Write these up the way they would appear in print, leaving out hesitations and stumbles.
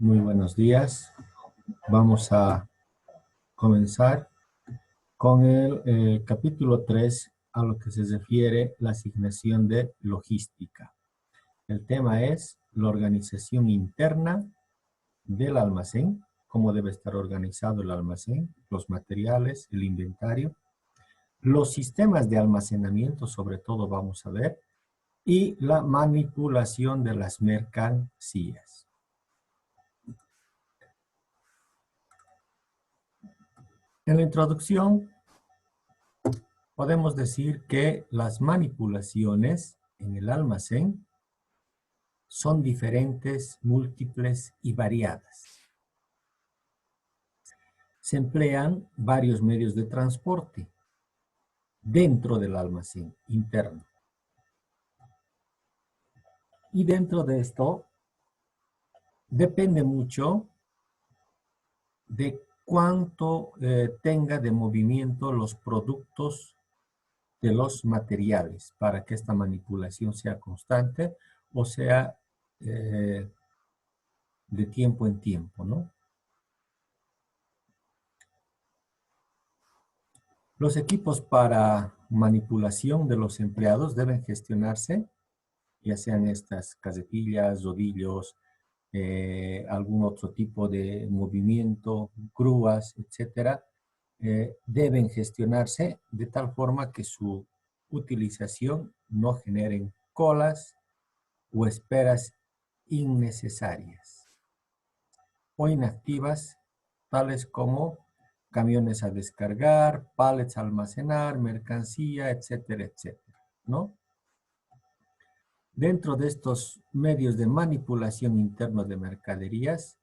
Muy buenos días. Vamos a comenzar con el capítulo 3 a lo que se refiere la asignación de logística. El tema es la organización interna del almacén, cómo debe estar organizado el almacén, los materiales, el inventario, los sistemas de almacenamiento, sobre todo vamos a ver, y la manipulación de las mercancías. En la introducción, podemos decir que las manipulaciones en el almacén son diferentes, múltiples y variadas. Se emplean varios medios de transporte dentro del almacén interno. Y dentro de esto depende mucho de cuánto tenga de movimiento los productos de los materiales para que esta manipulación sea constante o sea de tiempo en tiempo, ¿no? Los equipos para manipulación de los empleados deben gestionarse, ya sean estas casetillas, rodillos, algún otro tipo de movimiento, grúas, etcétera, deben gestionarse de tal forma que su utilización no generen colas o esperas innecesarias o inactivas, tales como camiones a descargar, pallets a almacenar, mercancía, etcétera, etcétera, ¿no? Dentro de estos medios de manipulación internos de mercaderías,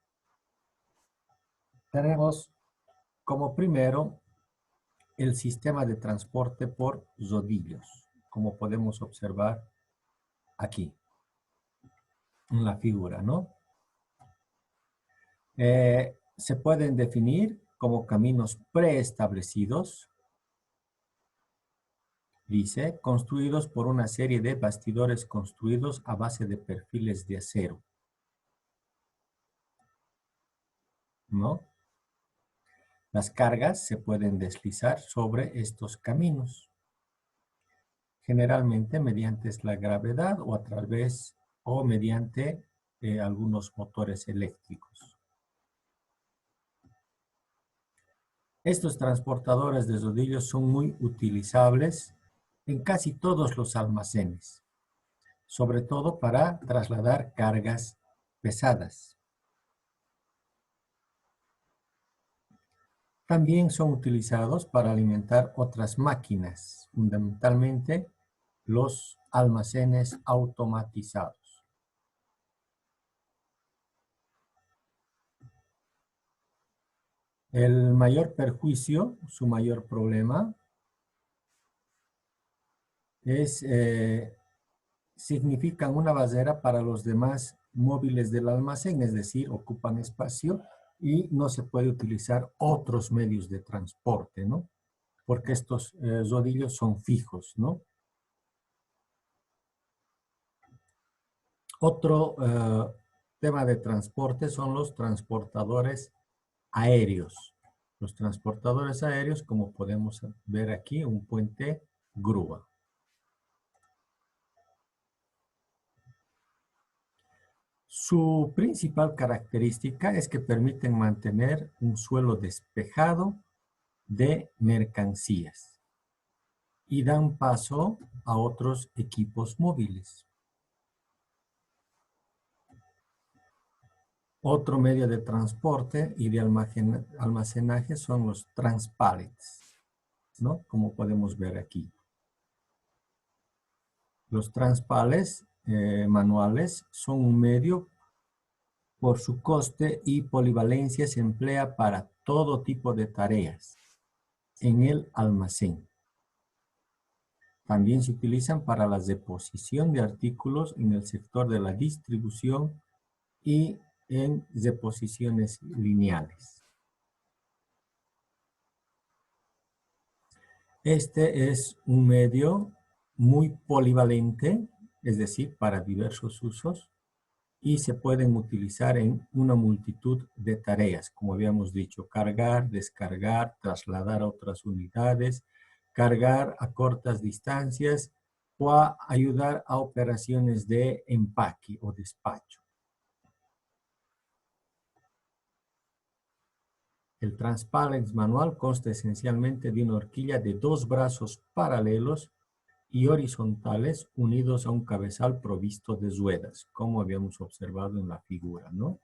tenemos como primero el sistema de transporte por rodillos, como podemos observar aquí, en la figura, ¿no? Se pueden definir como caminos preestablecidos, dice, construidos por una serie de bastidores construidos a base de perfiles de acero, ¿no? Las cargas se pueden deslizar sobre estos caminos, generalmente mediante la gravedad o a través o mediante algunos motores eléctricos. Estos transportadores de rodillos son muy utilizables en casi todos los almacenes, sobre todo para trasladar cargas pesadas. También son utilizados para alimentar otras máquinas, fundamentalmente los almacenes automatizados. El mayor perjuicio, su mayor problema, significan una barrera para los demás móviles del almacén, es decir, ocupan espacio y no se puede utilizar otros medios de transporte, ¿no? Porque estos rodillos son fijos, ¿no? Otro tema de transporte son los transportadores aéreos. Los transportadores aéreos, como podemos ver aquí, un puente grúa. Su principal característica es que permiten mantener un suelo despejado de mercancías y dan paso a otros equipos móviles. Otro medio de transporte y de almacenaje son los transpallets, ¿no? Como podemos ver aquí. Los transpallets manuales son un medio por su coste y polivalencia se emplea para todo tipo de tareas en el almacén. También se utilizan para la deposición de artículos en el sector de la distribución y en deposiciones lineales. Este es un medio muy polivalente, es decir, para diversos usos, y se pueden utilizar en una multitud de tareas, como habíamos dicho, cargar, descargar, trasladar a otras unidades, cargar a cortas distancias o a ayudar a operaciones de empaque o despacho. El transpalex manual consta esencialmente de una horquilla de 2 brazos paralelos y horizontales unidos a un cabezal provisto de ruedas, como habíamos observado en la figura, ¿no?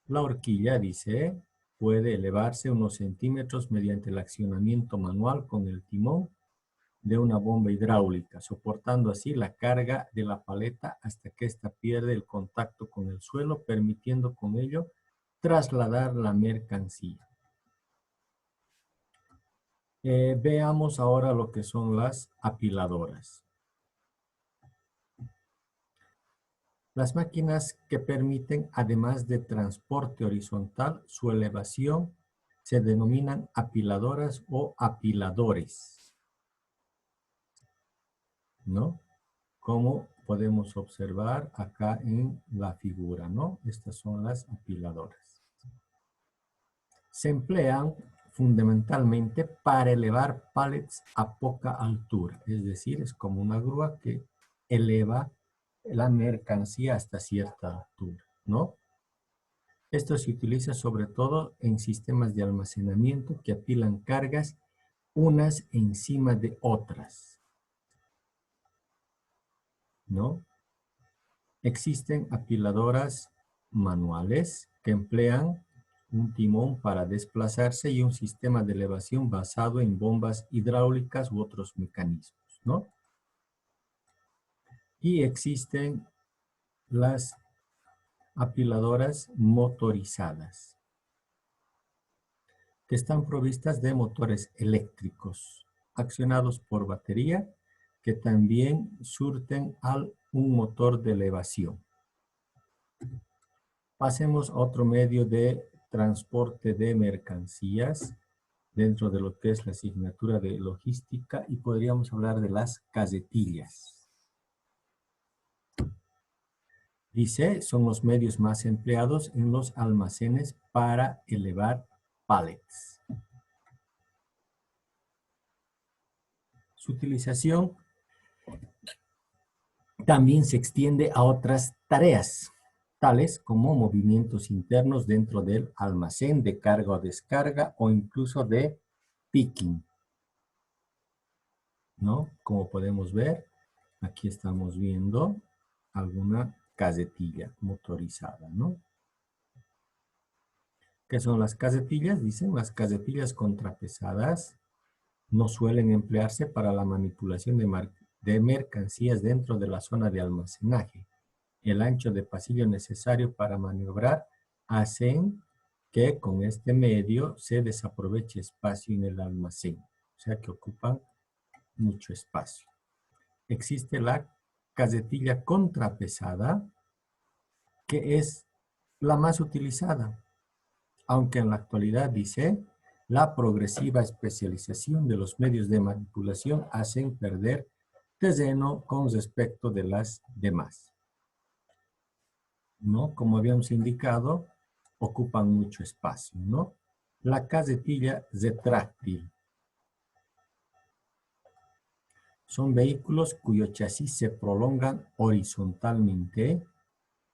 La horquilla, dice, puede elevarse unos centímetros mediante el accionamiento manual con el timón de una bomba hidráulica, soportando así la carga de la paleta hasta que ésta pierde el contacto con el suelo, permitiendo con ello trasladar la mercancía. Veamos ahora lo que son las apiladoras. Las máquinas que permiten, además de transporte horizontal, su elevación, se denominan apiladoras o apiladores, ¿no? Como podemos observar acá en la figura, ¿no? Estas son las apiladoras. Se emplean fundamentalmente para elevar pallets a poca altura, es decir, es como una grúa que eleva la mercancía hasta cierta altura, ¿no? Esto se utiliza sobre todo en sistemas de almacenamiento que apilan cargas unas encima de otras, ¿no? Existen apiladoras manuales que emplean un timón para desplazarse y un sistema de elevación basado en bombas hidráulicas u otros mecanismos, ¿no? Y existen las apiladoras motorizadas, que están provistas de motores eléctricos, accionados por batería, que también surten un motor de elevación. Pasemos a otro medio de transporte de mercancías dentro de lo que es la asignatura de logística y podríamos hablar de las casetillas. Dice, son los medios más empleados en los almacenes para elevar pallets. Su utilización también se extiende a otras tareas, tales como movimientos internos dentro del almacén de carga o descarga o incluso de picking, ¿no? Como podemos ver, aquí estamos viendo alguna casetilla motorizada, ¿no? ¿Qué son las casetillas? Dicen, las casetillas contrapesadas no suelen emplearse para la manipulación de mercancías dentro de la zona de almacenaje. El ancho de pasillo necesario para maniobrar hacen que con este medio se desaproveche espacio en el almacén, o sea que ocupan mucho espacio. Existe la casetilla contrapesada, que es la más utilizada, aunque en la actualidad, dice, la progresiva especialización de los medios de manipulación hacen perder terreno con respecto de las demás, ¿no? Como habíamos indicado, ocupan mucho espacio, ¿no? La casetilla retráctil. Son vehículos cuyo chasis se prolongan horizontalmente,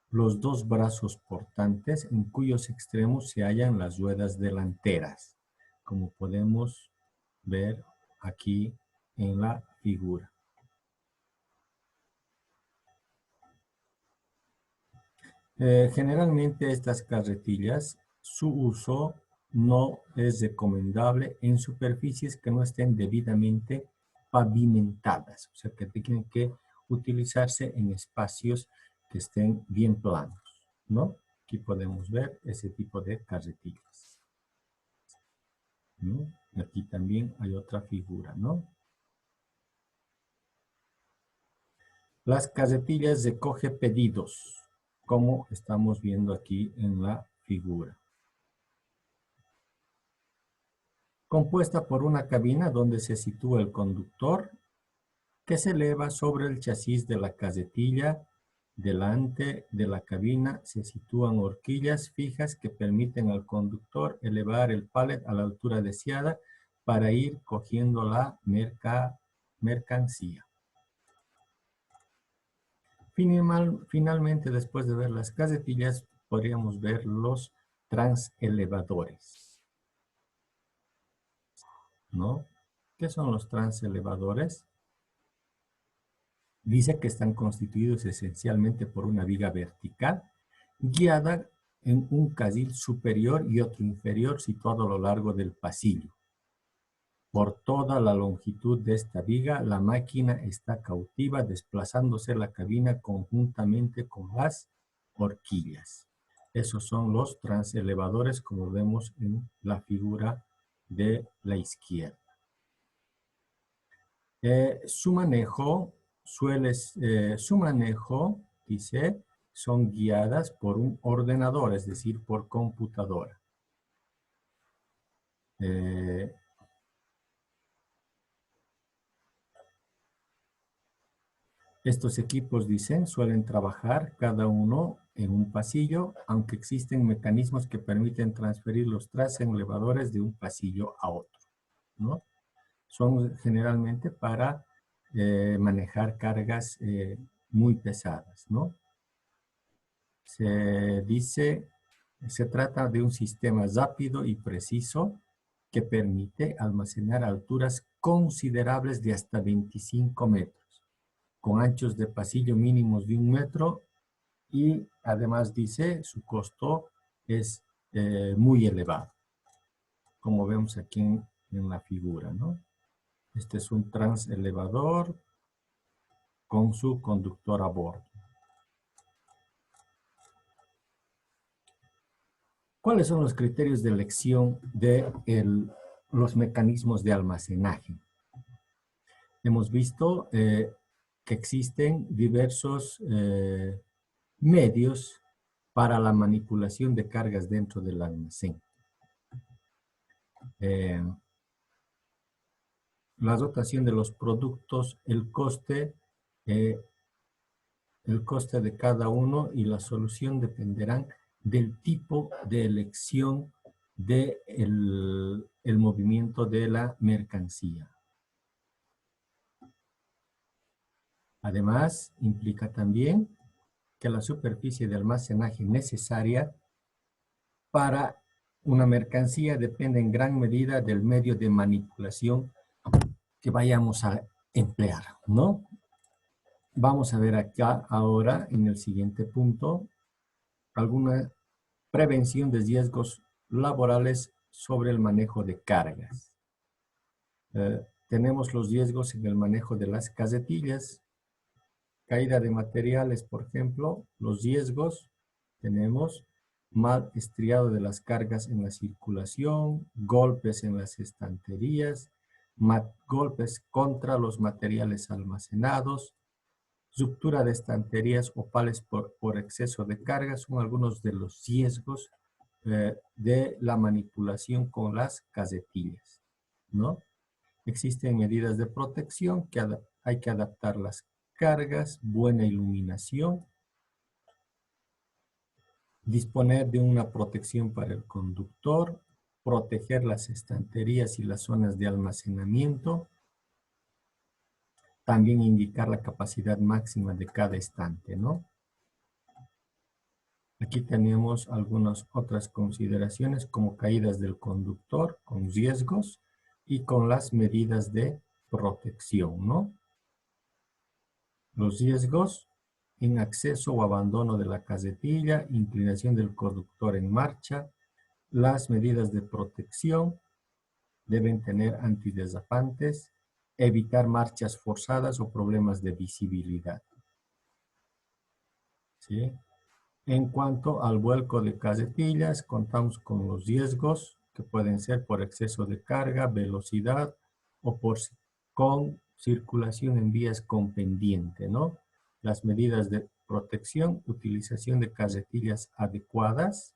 los dos brazos portantes en cuyos extremos se hallan las ruedas delanteras, como podemos ver aquí en la figura. Generalmente estas carretillas, su uso no es recomendable en superficies que no estén debidamente pavimentadas, o sea que tienen que utilizarse en espacios que estén bien planos, ¿no? Aquí podemos ver ese tipo de carretillas, ¿no? Aquí también hay otra figura, ¿no? Las carretillas recoge pedidos, como estamos viendo aquí en la figura. Compuesta por una cabina donde se sitúa el conductor, que se eleva sobre el chasis de la carretilla Delante de la cabina se sitúan horquillas fijas que permiten al conductor elevar el pallet a la altura deseada para ir cogiendo la mercancía. Finalmente, después de ver las casetillas, podríamos ver los transelevadores, ¿no? ¿Qué son los transelevadores? Dice que están constituidos esencialmente por una viga vertical guiada en un carril superior y otro inferior situado a lo largo del pasillo. Por toda la longitud de esta viga, la máquina está cautiva, desplazándose la cabina conjuntamente con las horquillas. Esos son los transelevadores, como vemos en la figura de la izquierda. Su manejo, dice, son guiadas por un ordenador, es decir, por computadora. Estos equipos, dicen, suelen trabajar cada uno en un pasillo, aunque existen mecanismos que permiten transferir los transelevadores de un pasillo a otro, ¿no? Son generalmente para manejar cargas muy pesadas, ¿no? Se trata de un sistema rápido y preciso que permite almacenar alturas considerables de hasta 25 metros, con anchos de pasillo mínimos de 1 metro y además dice su costo es muy elevado, como vemos aquí en la figura, ¿no? Este es un transelevador con su conductor a bordo. ¿Cuáles son los criterios de elección de los mecanismos de almacenaje? Hemos visto que existen diversos medios para la manipulación de cargas dentro del almacén. La dotación de los productos, el coste de cada uno y la solución dependerán del tipo de elección del movimiento de la mercancía. Además, implica también que la superficie de almacenaje necesaria para una mercancía depende en gran medida del medio de manipulación que vayamos a emplear, ¿no? Vamos a ver acá ahora, en el siguiente punto, alguna prevención de riesgos laborales sobre el manejo de cargas. Tenemos los riesgos en el manejo de las casetillas, caída de materiales, por ejemplo, los riesgos, tenemos mal estriado de las cargas en la circulación, golpes en las estanterías, golpes contra los materiales almacenados, ruptura de estanterías o pales por exceso de carga, son algunos de los riesgos de la manipulación con las casetillas, ¿no? Existen medidas de protección que hay que adaptar las cargas, buena iluminación, disponer de una protección para el conductor, proteger las estanterías y las zonas de almacenamiento, también indicar la capacidad máxima de cada estante, ¿no? Aquí tenemos algunas otras consideraciones como caídas del conductor con riesgos y con las medidas de protección, ¿no? Los riesgos en acceso o abandono de la casetilla, inclinación del conductor en marcha, las medidas de protección deben tener antiderrapantes, evitar marchas forzadas o problemas de visibilidad. ¿Sí? En cuanto al vuelco de casetillas, contamos con los riesgos que pueden ser por exceso de carga, velocidad o con circulación en vías con pendiente, ¿no? Las medidas de protección, utilización de casetillas adecuadas,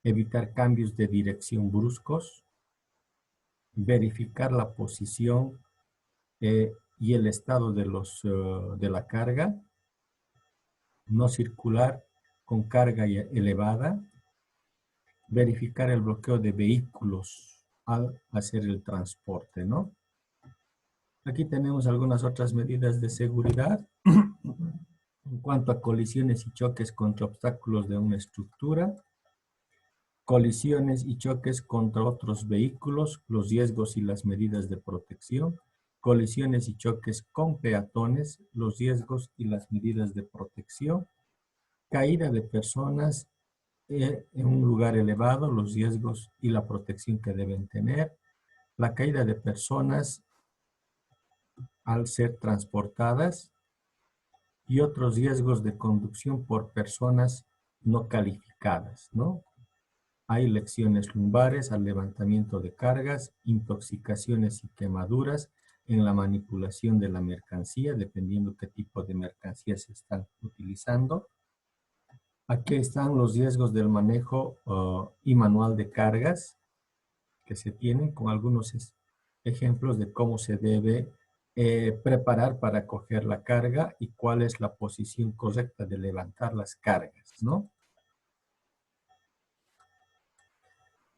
evitar cambios de dirección bruscos, verificar la posición y el estado de la carga, no circular con carga elevada, verificar el bloqueo de vehículos al hacer el transporte, ¿no? Aquí tenemos algunas otras medidas de seguridad en cuanto a colisiones y choques contra obstáculos de una estructura, colisiones y choques contra otros vehículos, los riesgos y las medidas de protección, colisiones y choques con peatones, los riesgos y las medidas de protección, caída de personas en un lugar elevado, los riesgos y la protección que deben tener, la caída de personas al ser transportadas y otros riesgos de conducción por personas no calificadas, ¿no? Hay lesiones lumbares al levantamiento de cargas, intoxicaciones y quemaduras en la manipulación de la mercancía, dependiendo qué tipo de mercancía se están utilizando. Aquí están los riesgos del manejo y manual de cargas que se tienen con algunos ejemplos de cómo se debe preparar para coger la carga y cuál es la posición correcta de levantar las cargas, ¿no?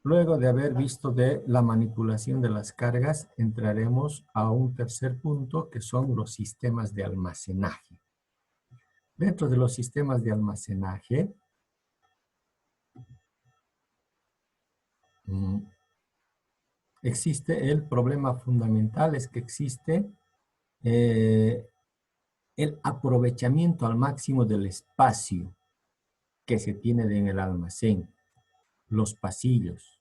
Luego de haber visto de la manipulación de las cargas, entraremos a un tercer punto que son los sistemas de almacenaje. Dentro de los sistemas de almacenaje, existe el problema fundamental, es que existe el aprovechamiento al máximo del espacio que se tiene en el almacén, los pasillos,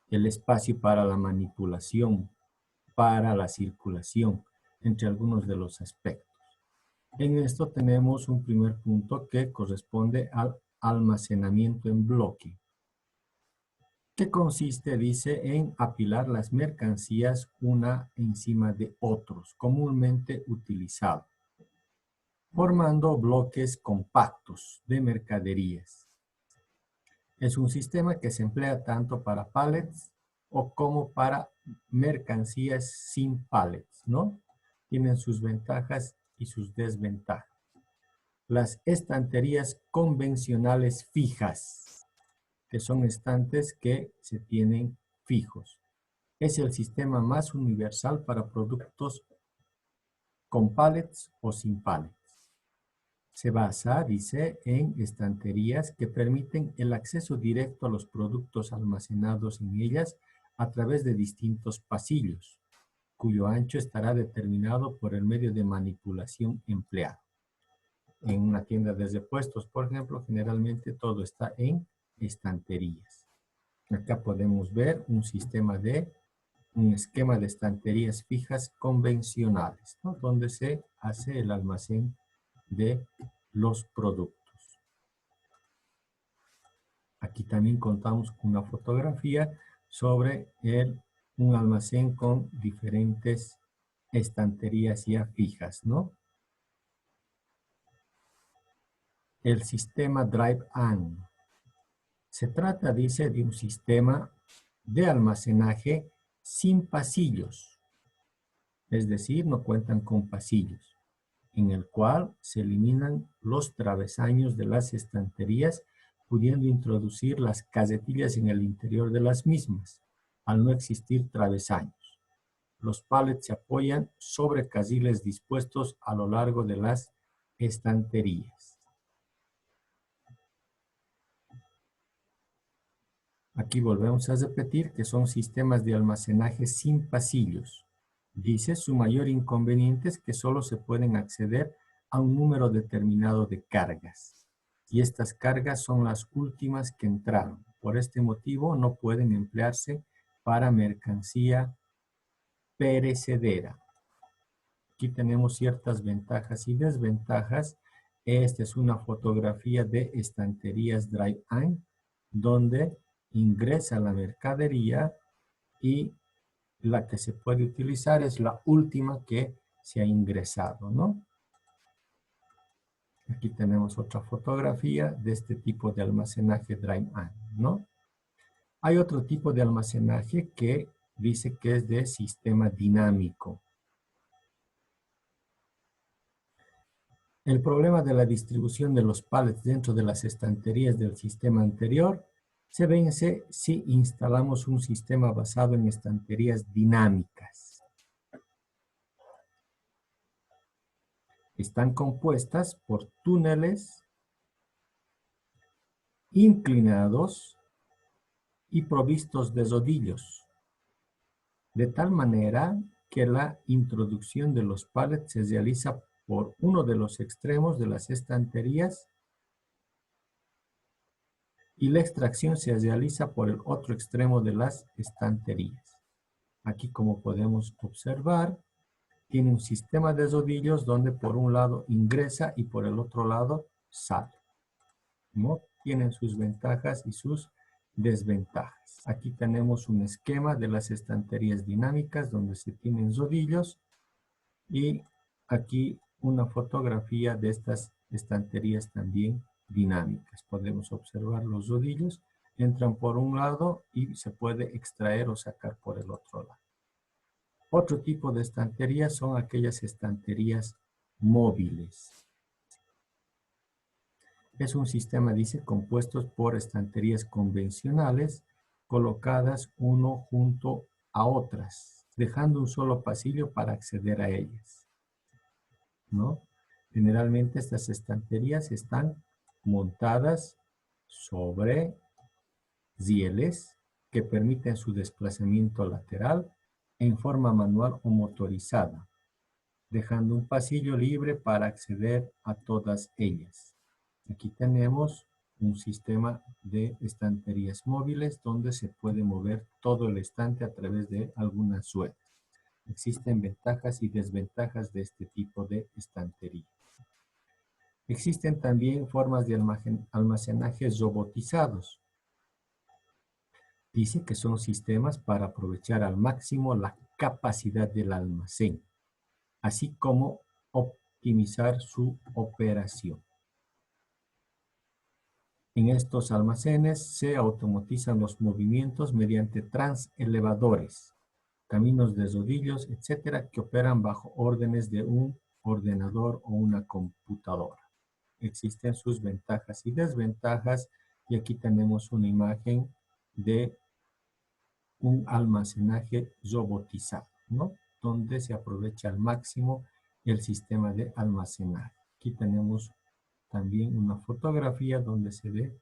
el espacio para la manipulación, para la circulación, entre algunos de los aspectos. En esto tenemos un primer punto que corresponde al almacenamiento en bloque, que consiste, dice, en apilar las mercancías una encima de otros, comúnmente utilizado, formando bloques compactos de mercaderías. Es un sistema que se emplea tanto para pallets o como para mercancías sin pallets, ¿no? Tienen sus ventajas y sus desventajas. Las estanterías convencionales fijas, que son estantes que se tienen fijos. Es el sistema más universal para productos con pallets o sin pallets. Se basa, dice, en estanterías que permiten el acceso directo a los productos almacenados en ellas a través de distintos pasillos, cuyo ancho estará determinado por el medio de manipulación empleado. En una tienda de repuestos, por ejemplo, generalmente todo está en estanterías. Acá podemos ver un esquema de estanterías fijas convencionales, ¿no? Donde se hace el almacén de los productos. Aquí también contamos con una fotografía sobre un almacén con diferentes estanterías ya fijas, ¿no? El sistema Drive-In. Se trata, dice, de un sistema de almacenaje sin pasillos, es decir, no cuentan con pasillos, en el cual se eliminan los travesaños de las estanterías, pudiendo introducir las casetillas en el interior de las mismas, al no existir travesaños. Los pallets se apoyan sobre casiles dispuestos a lo largo de las estanterías. Aquí volvemos a repetir que son sistemas de almacenaje sin pasillos. Dice, su mayor inconveniente es que solo se pueden acceder a un número determinado de cargas. Y estas cargas son las últimas que entraron. Por este motivo no pueden emplearse para mercancía perecedera. Aquí tenemos ciertas ventajas y desventajas. Esta es una fotografía de estanterías Drive-In, donde ingresa la mercadería y la que se puede utilizar es la última que se ha ingresado, ¿no? Aquí tenemos otra fotografía de este tipo de almacenaje Drive-In, ¿no? Hay otro tipo de almacenaje que dice que es de sistema dinámico. El problema de la distribución de los pallets dentro de las estanterías del sistema anterior se vence si instalamos un sistema basado en estanterías dinámicas. Están compuestas por túneles inclinados y provistos de rodillos, de tal manera que la introducción de los pallets se realiza por uno de los extremos de las estanterías y la extracción se realiza por el otro extremo de las estanterías. Aquí, como podemos observar, tiene un sistema de rodillos donde por un lado ingresa y por el otro lado sale, ¿no? Tienen sus ventajas y sus desventajas. Aquí tenemos un esquema de las estanterías dinámicas donde se tienen rodillos y aquí una fotografía de estas estanterías también dinámicas. Podemos observar los rodillos, entran por un lado y se puede extraer o sacar por el otro lado. Otro tipo de estanterías son aquellas estanterías móviles. Es un sistema, dice, compuesto por estanterías convencionales colocadas uno junto a otras, dejando un solo pasillo para acceder a ellas, ¿no? Generalmente estas estanterías están montadas sobre rieles que permiten su desplazamiento lateral en forma manual o motorizada, dejando un pasillo libre para acceder a todas ellas. Aquí tenemos un sistema de estanterías móviles donde se puede mover todo el estante a través de algunas ruedas. Existen ventajas y desventajas de este tipo de estantería. Existen también formas de almacenaje robotizados. Dice que son sistemas para aprovechar al máximo la capacidad del almacén, así como optimizar su operación. En estos almacenes se automatizan los movimientos mediante transelevadores, caminos de rodillos, etcétera, que operan bajo órdenes de un ordenador o una computadora. Existen sus ventajas y desventajas y aquí tenemos una imagen de un almacenaje robotizado, ¿no? Donde se aprovecha al máximo el sistema de almacenaje. Aquí tenemos también una fotografía donde se ve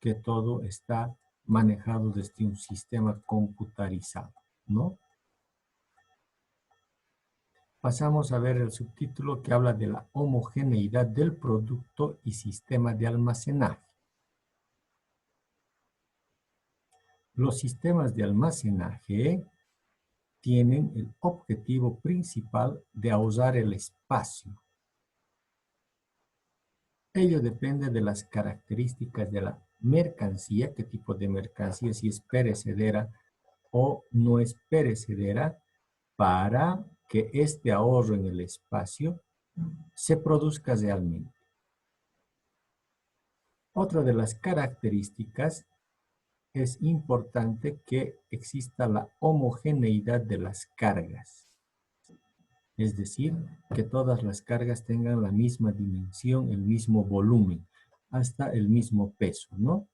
que todo está manejado desde un sistema computarizado, ¿no? Pasamos a ver el subtítulo que habla de la homogeneidad del producto y sistema de almacenaje. Los sistemas de almacenaje tienen el objetivo principal de ahorrar el espacio. Ello depende de las características de la mercancía, qué tipo de mercancía, si es perecedera o no es perecedera, para que este ahorro en el espacio se produzca realmente. Otra de las características es importante que exista la homogeneidad de las cargas. Es decir, que todas las cargas tengan la misma dimensión, el mismo volumen, hasta el mismo peso, ¿no?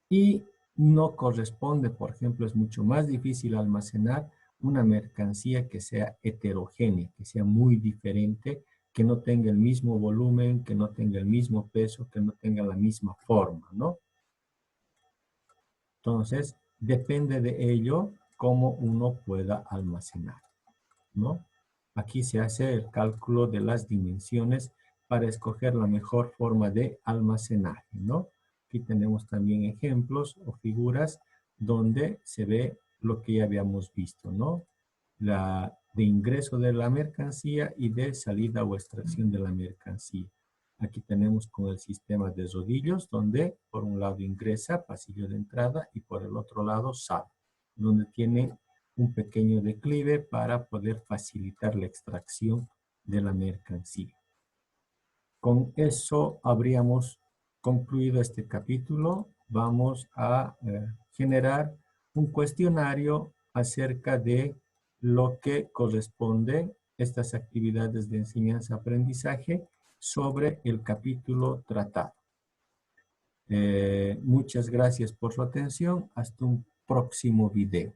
Y no corresponde, por ejemplo, es mucho más difícil almacenar una mercancía que sea heterogénea, que sea muy diferente, que no tenga el mismo volumen, que no tenga el mismo peso, que no tenga la misma forma, ¿no? Entonces, depende de ello cómo uno pueda almacenar, ¿no? Aquí se hace el cálculo de las dimensiones para escoger la mejor forma de almacenaje, ¿no? Aquí tenemos también ejemplos o figuras donde se ve lo que ya habíamos visto, ¿no? De ingreso de la mercancía y de salida o extracción de la mercancía. Aquí tenemos con el sistema de rodillos, donde por un lado ingresa, pasillo de entrada, y por el otro lado sale, donde tiene un pequeño declive para poder facilitar la extracción de la mercancía. Con eso habríamos concluido este capítulo. Vamos a generar un cuestionario acerca de lo que corresponde a estas actividades de enseñanza-aprendizaje sobre el capítulo tratado. Muchas gracias por su atención. Hasta un próximo video.